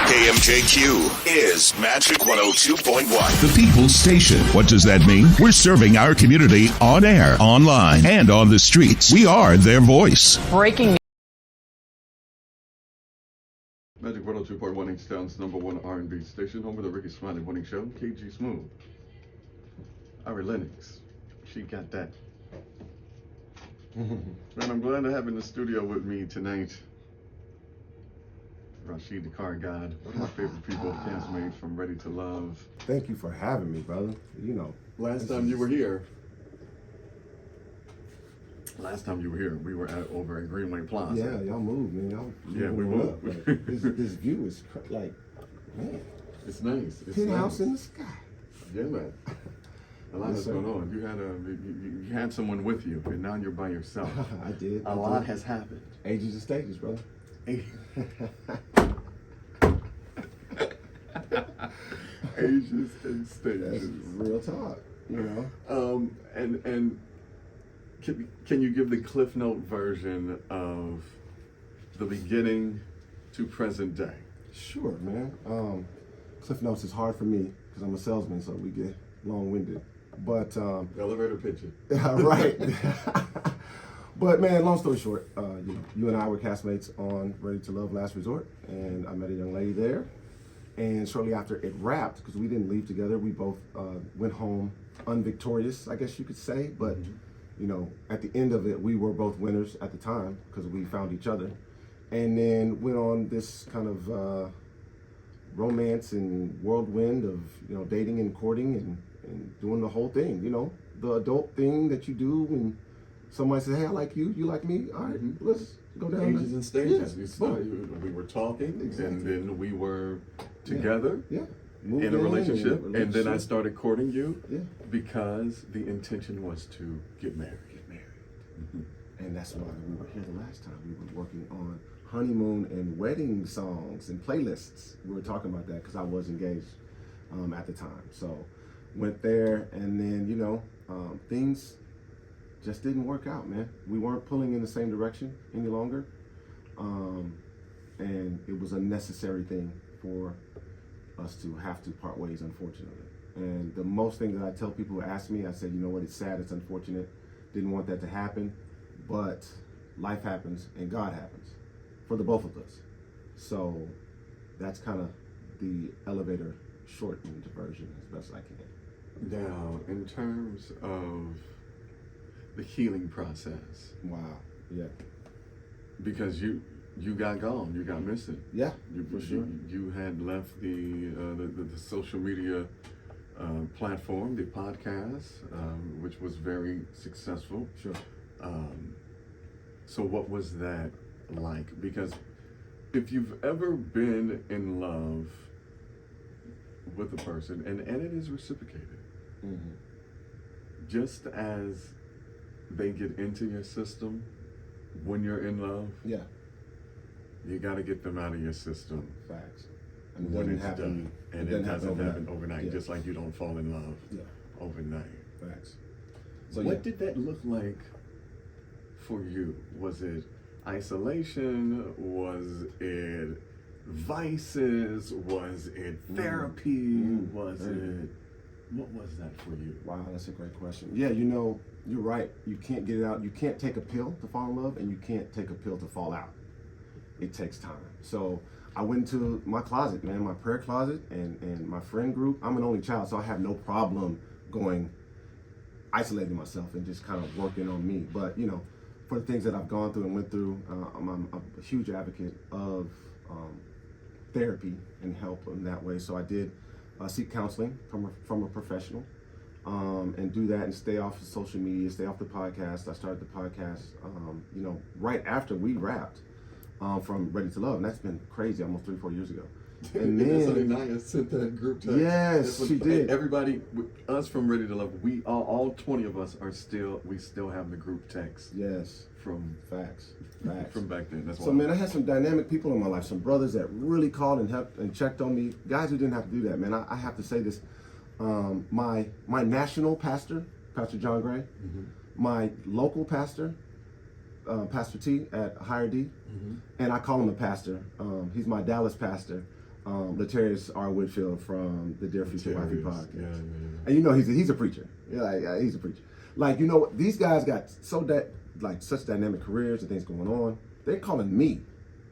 KMJQ is Magic 102.1. The People's Station. What does that mean? We're serving our community on air, online, and on the streets. We are their voice. Breaking Magic 102.1 H-Town's #1 R&B station, home of the Rickey Smiley Morning Show. KG Smooth. Ari Lennox. She got that. Man, I'm glad to have in the studio with me tonight Rashid, the car god, one of my favorite people, Castmate from Ready to Love. Thank you for having me, brother. You know, Last time you were here, we were over at Greenway Plaza. Yeah, y'all moved, man. Y'all Yeah, we moved. Like, this view is like, man, It's nice. It's penthouse nice. in the sky. Yeah, man. A lot Yes, is sir. going on. You had someone with you, and now you're by yourself. I did. A lot has happened. Ages and stages, brother. Ages and That's stages. real talk, you know. And can you give the Cliff Note version of the beginning to present day? Sure, man. Cliff Notes is hard for me because I'm a salesman, so we get long-winded. But Elevator pitching. right. But man, long story short, you and I were castmates on Ready to Love Last Resort, and I met a young lady there. And shortly after it wrapped, because we didn't leave together, we both went home unvictorious, I guess you could say. But you know, at the end of it, we were both winners at the time because we found each other, and then went on this kind of romance and whirlwind of dating and courting and doing the whole thing. You know, the adult thing that you do when somebody says, "Hey, I like you, you like me. All right, let's go down." Ages and stages. Yeah, We were talking, Exactly. and then we were together yeah. Moved in a relationship, and then I relationship. started courting you Yeah. because the intention was to get married. And that's why we were here the last time. We were working on honeymoon and wedding songs and playlists. We were talking about that because I was engaged at the time. So went there, and then things just didn't work out, man. We weren't pulling in the same direction any longer, and it was a necessary thing for us to have to part ways, unfortunately. And the most thing that I tell people who ask me, I said, you know what, it's sad, it's unfortunate, didn't want that to happen, but life happens and God happens for the both of us. So that's kind of the elevator shortened version as best I can. Now, in terms of the healing process, Wow, yeah. because you got gone, you got missing. Yeah, for sure. You had left the social media platform, the podcast, which was very successful. Sure. So what was that like? Because if you've ever been in love with a person, and it is reciprocated, just as they get into your system when you're in love, Yeah, you got to get them out of your system facts. And it when doesn't it's happen. done. And it doesn't happen overnight, Yeah. just like you don't fall in love Yeah, overnight. facts. So What did that look like for you? Was it isolation? Was it vices? Was it therapy? Was it, what was that for you? Wow, that's a great question. Yeah, you're right. You can't get it out. You can't take a pill to fall in love, and you can't take a pill to fall out. It takes time. So I went into my closet, man, my prayer closet, and my friend group. I'm an only child, so I have no problem isolating myself and just kind of working on me. But for the things that I've gone through and went through, I'm a huge advocate of therapy and help in that way. So I did seek counseling from a professional, and do that and stay off of social media, stay off the podcast. I started the podcast, right after we wrapped from Ready to Love, and that's been crazy, almost 3-4 years ago. And then Naya sent that group text. Yes, she did. Everybody, us from Ready to Love, we all 20 of us we still have the group text. Yes, From facts. from back then. That's why. So man, I had some dynamic people in my life, some brothers that really called and helped and checked on me. Guys who didn't have to do that, man. I have to say this. My national pastor, Pastor John Gray, my local pastor, Pastor T at Higher D, and I call him a pastor. He's my Dallas pastor. Latarius R. Whitfield from the Dear Future Wifey Latarius, podcast. yeah. And you know he's a preacher. Yeah, he's a preacher. Like, you know, these guys got such dynamic careers and things going on. They're calling me.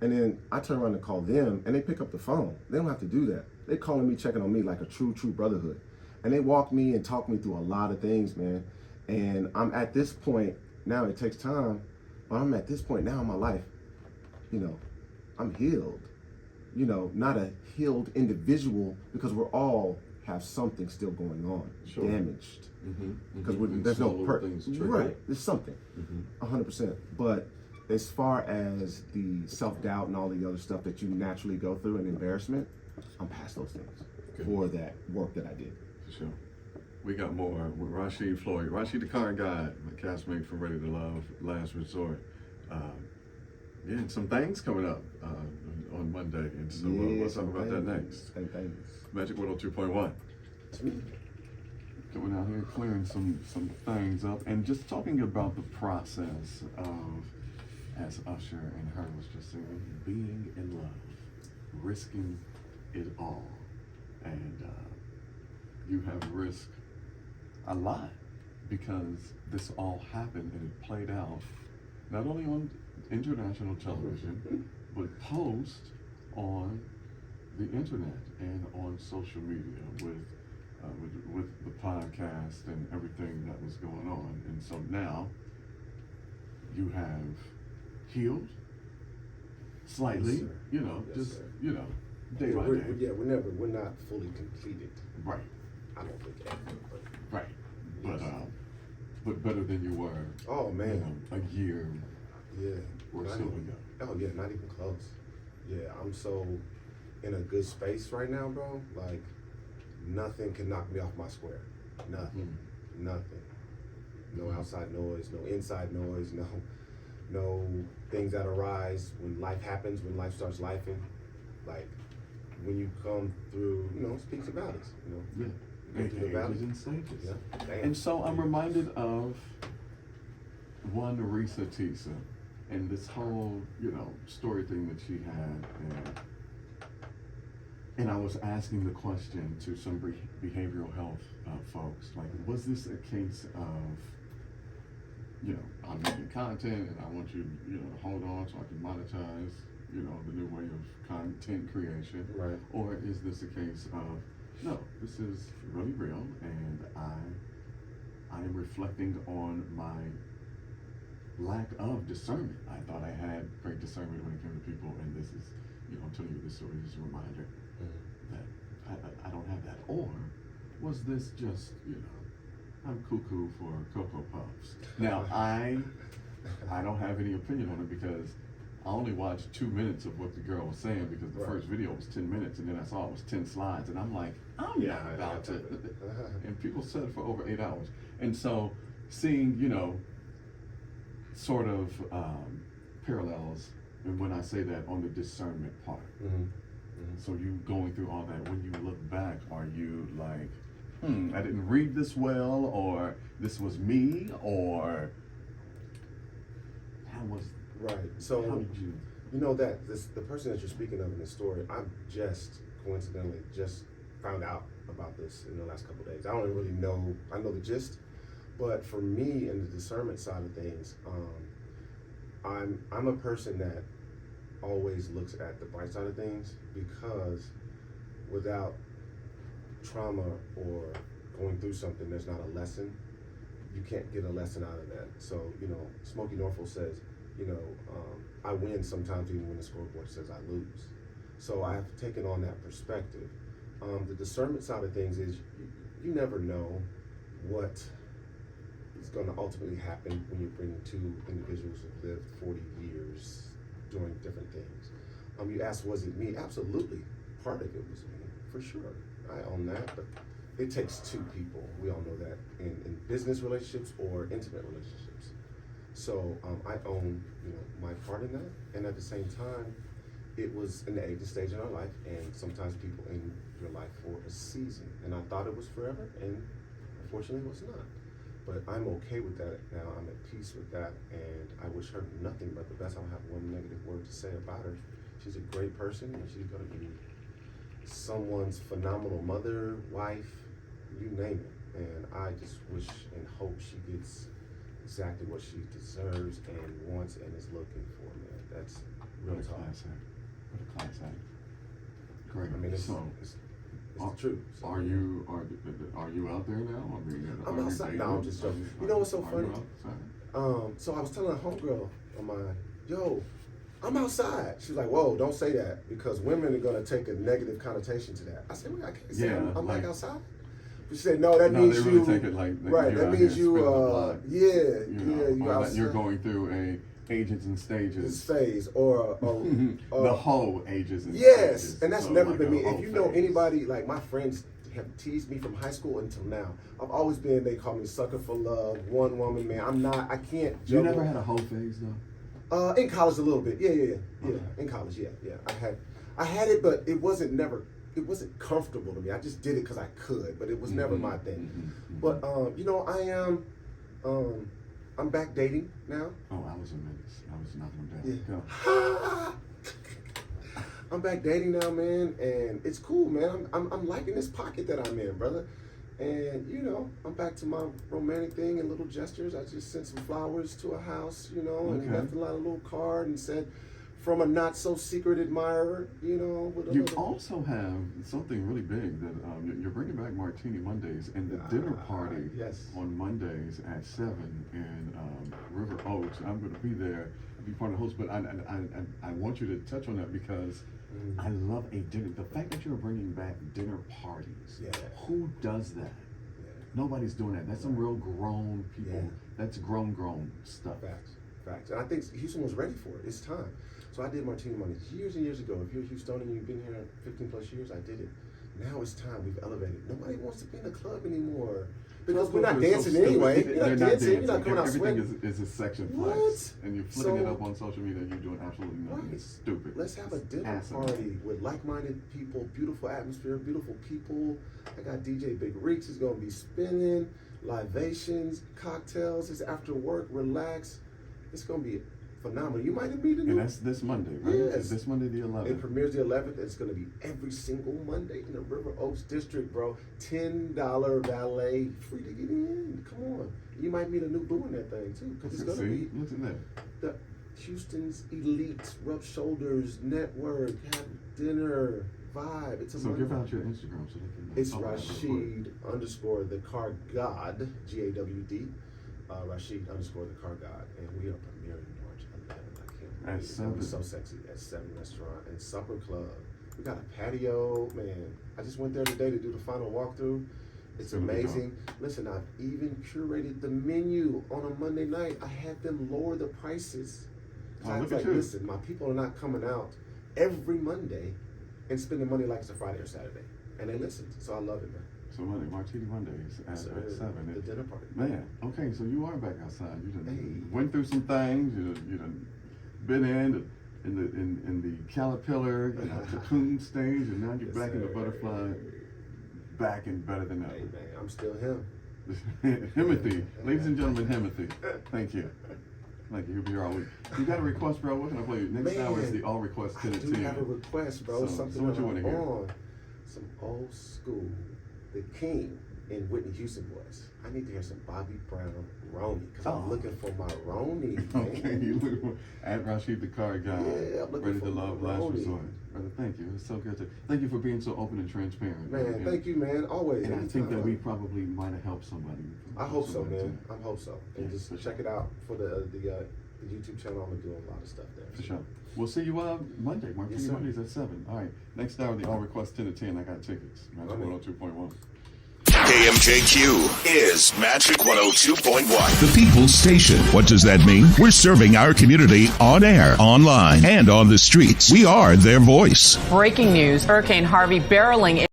And then I turn around and call them, and they pick up the phone. They don't have to do that. They're calling me, checking on me like a true brotherhood. And they walk me and talk me through a lot of things, man. And I'm at this point, now it takes time, but I'm at this point now in my life, you know, I'm healed. You know, not a healed individual, because we're all have something still going on, damaged. Because there's no right. There's something, 100%. But as far as the self-doubt and all the other stuff that you naturally go through and embarrassment, I'm past those things for that work that I did. For sure. We got more with Rashid Floyd. Rashid the Kandi, my castmate from Ready to Love, Last Resort. Yeah, and some things coming up on Monday. And so we'll talk about that next. Magic 102.1. Coming out here, clearing some things up, and just talking about the process of, as Usher and her was just saying, being in love, risking it all. And you have risked a lot, because this all happened and it played out not only on international television, but post on the internet and on social media with the podcast and everything that was going on. And so now you have healed slightly, yes, day by day. We're not fully completed. Right. I don't think ever, but right. Yes. But better than you were. Oh man, a year. Yeah. Or so ago. Oh yeah, not even close. Yeah, I'm so in a good space right now, bro. Like nothing can knock me off my square. Nothing. Nothing. No outside noise, no inside noise, no things that arise when life happens, when life starts lifing. Like when you come through, peaks and valleys, Yeah. Ages and stages. Yeah. And so I'm reminded of one Risa Tisa and this whole, story thing that she had. And I was asking the question to some behavioral health folks, like, was this a case of, I'm making content and I want you, to hold on so I can monetize, the new way of content creation? Right. Or is this a case of, no, this is really real, and I am reflecting on my lack of discernment. I thought I had great discernment when it came to people, and this is, I'm telling you this story as a reminder that I don't have that. Or was this just, I'm cuckoo for Cocoa Puffs? Now, I don't have any opinion on it, because I only watched 2 minutes of what the girl was saying, because the first video was 10 minutes, and then I saw it was 10 slides, and I'm like, I'm not about to. And people said it for over 8 hours. And so seeing, sort of parallels, and when I say that, on the discernment part. So you going through all that, when you look back, are you like, I didn't read this well, or this was me, or how was right? So how did you? The person that you're speaking of in the story, I've just coincidentally found out about this in the last couple of days. I don't really know. I know the gist, but for me, in the discernment side of things, I'm a person that always looks at the bright side of things, because without trauma or going through something, there's not a lesson. You can't get a lesson out of that. So, Smokey Norfolk says, I win sometimes even when the scoreboard says I lose. So I've taken on that perspective. The discernment side of things is you never know what is going to ultimately happen when you bring two individuals who've lived 40 years doing different things. You asked, was it me? Absolutely. Part of it was me, for sure. I own that, but it takes two people. We all know that in business relationships or intimate relationships. So I own, my part in that, and at the same time, it was an age and stage in our life, and sometimes people in your life for a season. And I thought it was forever, and unfortunately, it was not. But I'm okay with that now. I'm at peace with that, and I wish her nothing but the best. I don't have one negative word to say about her. She's a great person, and she's going to be someone's phenomenal mother, wife, you name it. And I just wish and hope she gets exactly what she deserves and wants and is looking for, man. That's real talk. What a class act. Great. I mean, it's the truth. So, Are you out there now? I mean, I'm outside. No, I'm just joking. You know what's so funny? So I was telling a homegirl of mine, yo, I'm outside. She's like, whoa, don't say that because women are gonna take a negative connotation to that. I said, well, I can't say I'm like outside. But she said, no, that means they you. Really take it like right, that means you. You outside. you're going through a ages and stages phase or the whole ages and yes, stages. and that's So never like been me. a If you whole know phase. anybody, like my friends have teased me from high school until now. I've always been, they call me sucker for love, one woman man. I can't You juggle. never had a whole phase though? In college a little bit. Yeah. Okay. In college, yeah. I had it, but it wasn't comfortable to me. I just did it because I could, but it was never my thing. But I'm back dating now. Oh, I was a menace. I was knocking them down. Yeah. I'm back dating now, man, and it's cool, man. I'm liking this pocket that I'm in, brother. And I'm back to my romantic thing and little gestures. I just sent some flowers to a house, and he left a little card and said, "From a not so secret admirer," with a You little... also have something really big that you're bringing back Martini Mondays and the dinner party on Mondays at 7 in River Oaks. I'm going to be there, be part of the host, but I want you to touch on that because I love a dinner. The fact that you're bringing back dinner parties. Yeah. Who does that? Yeah. Nobody's doing that. That's some real grown people. Yeah. That's grown stuff. Facts. And I think Houston was ready for it. It's time. So I did Martini Mondays years and years ago. If you're Houstonian and you've been here 15 plus years, I did it. Now it's time. We've elevated. Nobody wants to be in a club anymore. Because we're not dancing anyway. You're not dancing. You're not coming out sweating. Everything is a section What? flex. And you're flipping it up on social media. You're doing absolutely nothing. Right. It's stupid. Let's have a dinner Asinine. party with like-minded people, beautiful atmosphere, beautiful people. I got DJ Big Reeks is going to be spinning, libations, cocktails. It's after work, relax. It's going to be phenomenal. You might have been And that's this Monday, right? Yes. This Monday the 11th. It premieres the 11th. It's going to be every single Monday in the River Oaks District, bro. $10 valet, free to get in. Come on. You might meet a new boo in that thing, too. Because it's going to be Look at that. the Houston's elite, rub shoulders, network, have dinner, vibe. It's a So Monday. give out your Instagram so they can. It's follow that real quick. Rashid _ the car God, Gawd. Rashid _ the car God. And we are premiering March 11th. I can't believe At it's gonna be 7. so sexy. At 7 Restaurant and Supper Club. We got a patio, man. I just went there today to do the final walkthrough. It's There we go. amazing. Listen, I've even curated the menu on a Monday night. I had them lower the prices. Oh, I look was at like, you. listen, my people are not coming out every Monday and spending money like it's a Friday or Saturday. And they listened. So I love it, man. So Martini Mondays at So, 7. the dinner party. Man, okay, so you are back outside. You done Hey. went through some things. You done been in the caterpillar, cocoon stage, and now you're back in the butterfly, back and better than Hey, ever. man, I'm still him. Himothy, ladies and gentlemen, Himothy. Thank you. Thank you. You'll be here all week. You got a request, bro? What can I play? Next hour is the all request I 10 do to 10. have a request, bro. So Something what that you wanna I'm hear? on. Some old school, the King in Whitney Houston voice. I need to hear some Bobby Brown Roney because I'm looking for my Roney. Okay, you look at Rashid the car guy. Yeah, I'm looking Ready for to love my last Roney. resort. Brother, thank you. It's so good to thank you for being so open and transparent. Man, And- thank you, man. Always. And I anytime, think that we man. probably might have helped somebody. I hope so, Somebody man. too. I hope so. And Yeah, just for sure. check it out for the YouTube channel. I'm doing a lot of stuff there. For sure. We'll see you Monday, Martini Yes, sir. Mondays at 7. All right. Next hour, the all request 10 to 10. I got tickets. Magic I'm in. 102.1. KMJQ is Magic 102.1. The People's Station. What does that mean? We're serving our community on air, online, and on the streets. We are their voice. Breaking news, Hurricane Harvey barreling